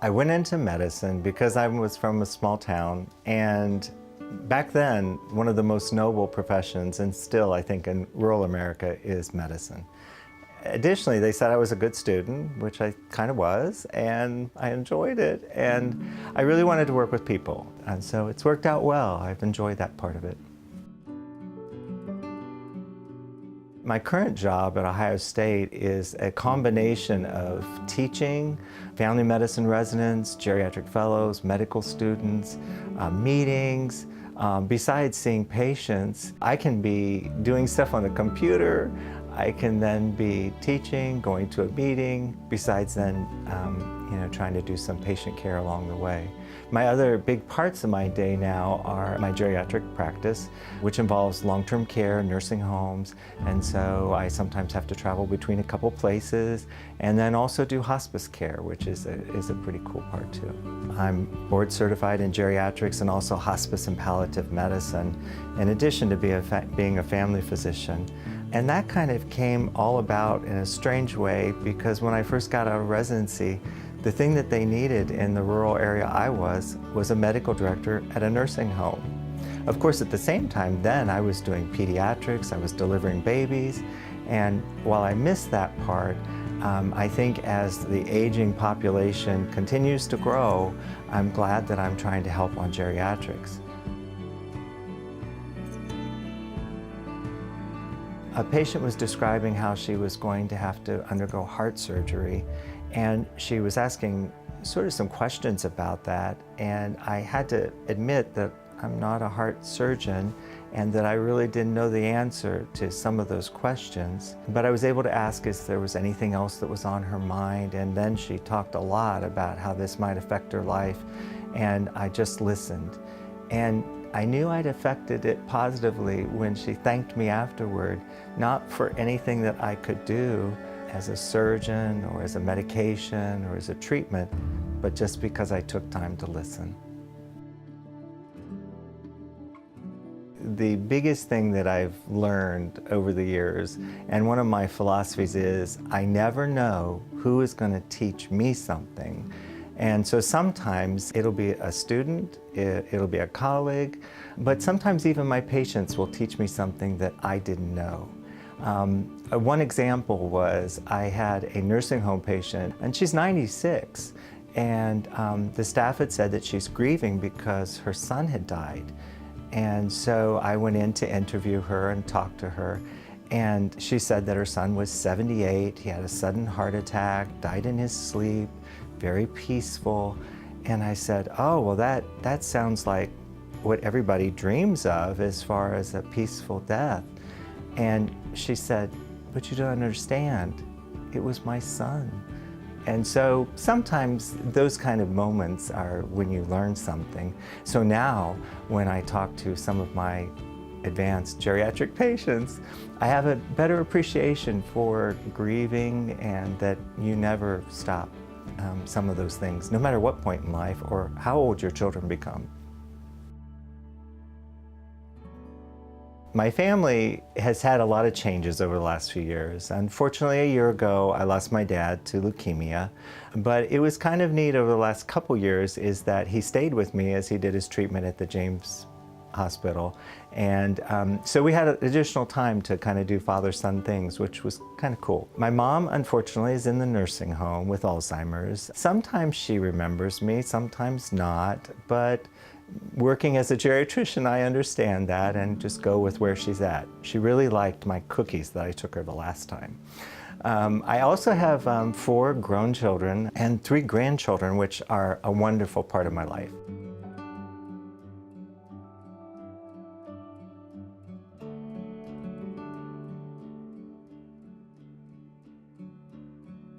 I went into medicine because I was from a small town, and back then, one of the most noble professions, and still I think in rural America, is medicine. Additionally, they said I was a good student, which I kind of was, and I enjoyed it, and I really wanted to work with people. And so it's worked out well. I've enjoyed that part of it. My current job at Ohio State is a combination of teaching, family medicine residents, geriatric fellows, medical students, meetings. Besides seeing patients, I can be doing stuff on the computer. I can then be teaching, going to a meeting, besides then trying to do some patient care along the way. My other big parts of my day now are my geriatric practice, which involves long-term care, nursing homes, and so I sometimes have to travel between a couple places, and then also do hospice care, which is a pretty cool part too. I'm board certified in geriatrics and also hospice and palliative medicine, in addition to being a family physician. And that kind of came all about in a strange way, because when I first got out of residency, the thing that they needed in the rural area I was a medical director at a nursing home. Of course, at the same time then, I was doing pediatrics, I was delivering babies, and while I missed that part, I think as the aging population continues to grow, I'm glad that I'm trying to help on geriatrics. A patient was describing how she was going to have to undergo heart surgery, and she was asking sort of some questions about that, and I had to admit that I'm not a heart surgeon and that I really didn't know the answer to some of those questions. But I was able to ask if there was anything else that was on her mind, and then she talked a lot about how this might affect her life, and I just listened. And I knew I'd affected it positively when she thanked me afterward, not for anything that I could do as a surgeon or as a medication or as a treatment, but just because I took time to listen. The biggest thing that I've learned over the years, and one of my philosophies is, I never know who is going to teach me something. And so sometimes it'll be a student, it'll be a colleague, but sometimes even my patients will teach me something that I didn't know. One example was I had a nursing home patient, and she's 96, and the staff had said that she's grieving because her son had died. And so I went in to interview her and talk to her, and she said that her son was 78, he had a sudden heart attack, died in his sleep, very peaceful. And I said, oh, well, that sounds like what everybody dreams of as far as a peaceful death. And she said, but you don't understand, it was my son. And so sometimes those kind of moments are when you learn something. So now when I talk to some of my advanced geriatric patients, I have a better appreciation for grieving and that you never stop some of those things, no matter what point in life or how old your children become. My family has had a lot of changes over the last few years. Unfortunately, a year ago, I lost my dad to leukemia, but it was kind of neat over the last couple years is that he stayed with me as he did his treatment at the James Hospital. And so we had additional time to kind of do father-son things, which was kind of cool. My mom, unfortunately, is in the nursing home with Alzheimer's. Sometimes she remembers me, sometimes not, but working as a geriatrician, I understand that and just go with where she's at. She really liked my cookies that I took her the last time. I also have 4 grown children and 3 grandchildren, which are a wonderful part of my life.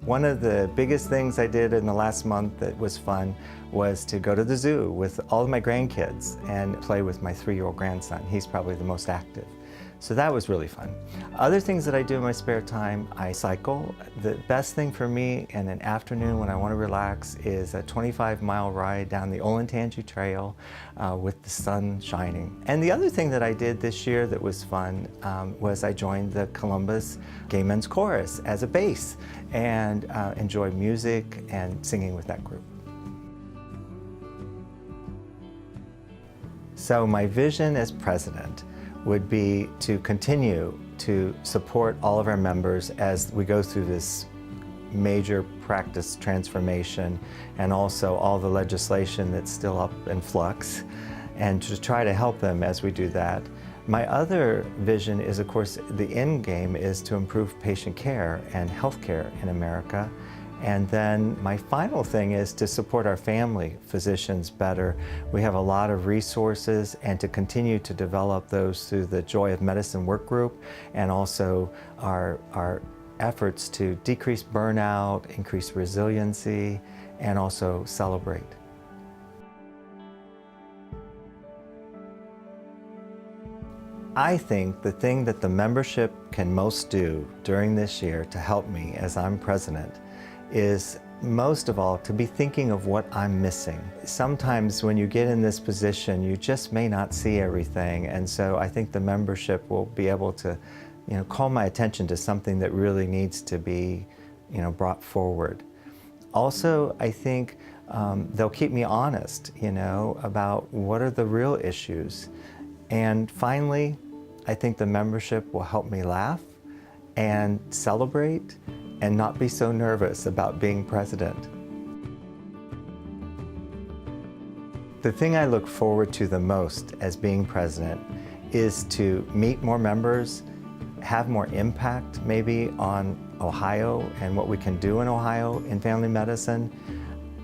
One of the biggest things I did in the last month that was fun was to go to the zoo with all of my grandkids and play with my 3-year-old grandson. He's probably the most active. So that was really fun. Other things that I do in my spare time, I cycle. The best thing for me in an afternoon when I want to relax is a 25-mile ride down the Olentangy Trail with the sun shining. And the other thing that I did this year that was fun was I joined the Columbus Gay Men's Chorus as a bass and enjoyed music and singing with that group. So my vision as president would be to continue to support all of our members as we go through this major practice transformation and also all the legislation that's still up in flux, and to try to help them as we do that. My other vision is, of course, the end game is to improve patient care and healthcare in America. And then my final thing is to support our family physicians better. We have a lot of resources, and to continue to develop those through the Joy of Medicine work group, and also our efforts to decrease burnout, increase resiliency, and also celebrate. I think the thing that the membership can most do during this year to help me as I'm president is, most of all, to be thinking of what I'm missing. Sometimes when you get in this position, you just may not see everything, and so I think the membership will be able to, call my attention to something that really needs to be, brought forward. Also, I think they'll keep me honest, about what are the real issues. And finally, I think the membership will help me laugh and celebrate and not be so nervous about being president. The thing I look forward to the most as being president is to meet more members, have more impact maybe on Ohio and what we can do in Ohio in family medicine,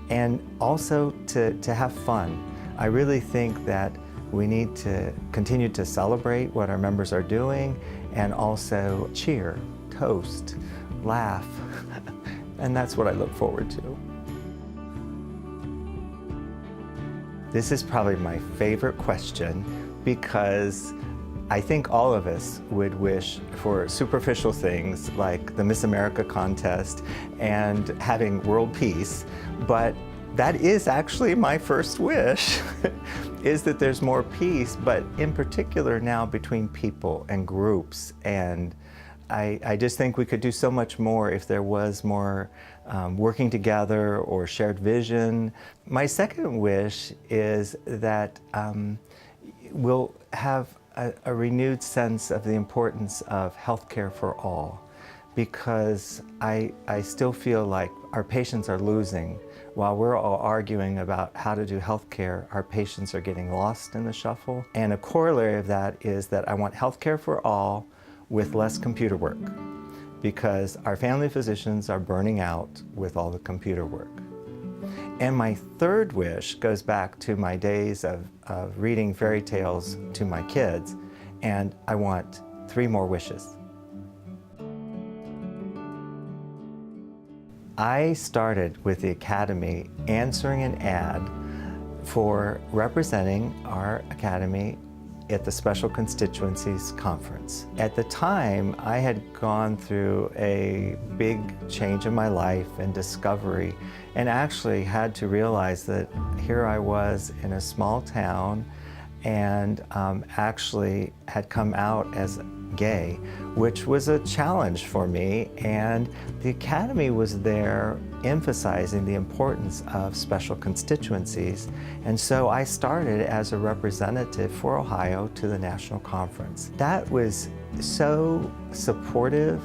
and also to have fun. I really think that we need to continue to celebrate what our members are doing, and also cheer, toast, laugh, and that's what I look forward to. This is probably my favorite question, because I think all of us would wish for superficial things like the Miss America contest and having world peace, but that is actually my first wish, is that there's more peace, but in particular now between people and groups. And I just think we could do so much more if there was more working together or shared vision. My second wish is that we'll have a renewed sense of the importance of healthcare for all, because I still feel like our patients are losing. While we're all arguing about how to do healthcare, our patients are getting lost in the shuffle. And a corollary of that is that I want healthcare for all with less computer work, because our family physicians are burning out with all the computer work. And my third wish goes back to my days of reading fairy tales to my kids, and I want 3 more wishes. I started with the Academy answering an ad for representing our Academy at the Special Constituencies Conference. At the time, I had gone through a big change in my life and discovery, and actually had to realize that here I was in a small town, and actually had come out as gay, which was a challenge for me. And the Academy was there emphasizing the importance of special constituencies. And so I started as a representative for Ohio to the national conference. That was so supportive,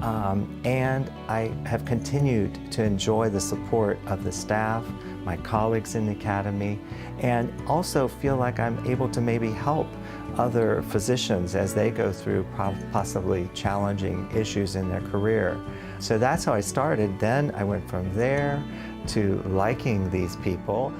and I have continued to enjoy the support of the staff, my colleagues in the Academy, and also feel like I'm able to maybe help other physicians as they go through possibly challenging issues in their career. So that's how I started. Then I went from there to liking these people.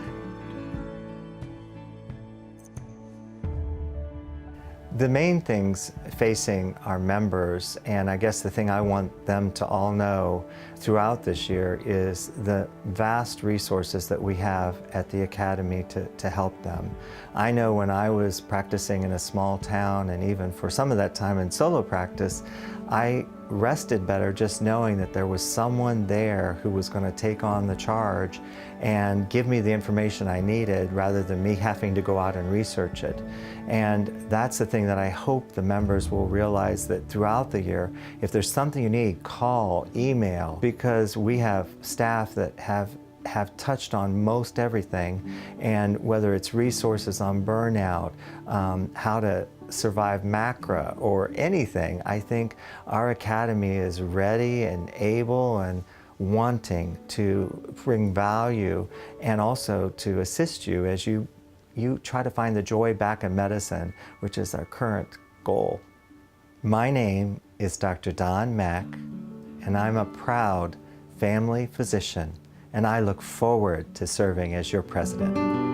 The main things facing our members, and I guess the thing I want them to all know throughout this year, is the vast resources that we have at the Academy to help them. I know when I was practicing in a small town, and even for some of that time in solo practice, I rested better just knowing that there was someone there who was going to take on the charge and give me the information I needed, rather than me having to go out and research it. And that's the thing that I hope the members will realize, that throughout the year, if there's something you need, call, email, because we have staff that have have touched on most everything, and whether it's resources on burnout, how to survive macro, or anything, I think our academy is ready and able and wanting to bring value and also to assist you as you try to find the joy back in medicine, which is our current goal. My name is Dr. Don Mack, and I'm a proud family physician, and I look forward to serving as your president.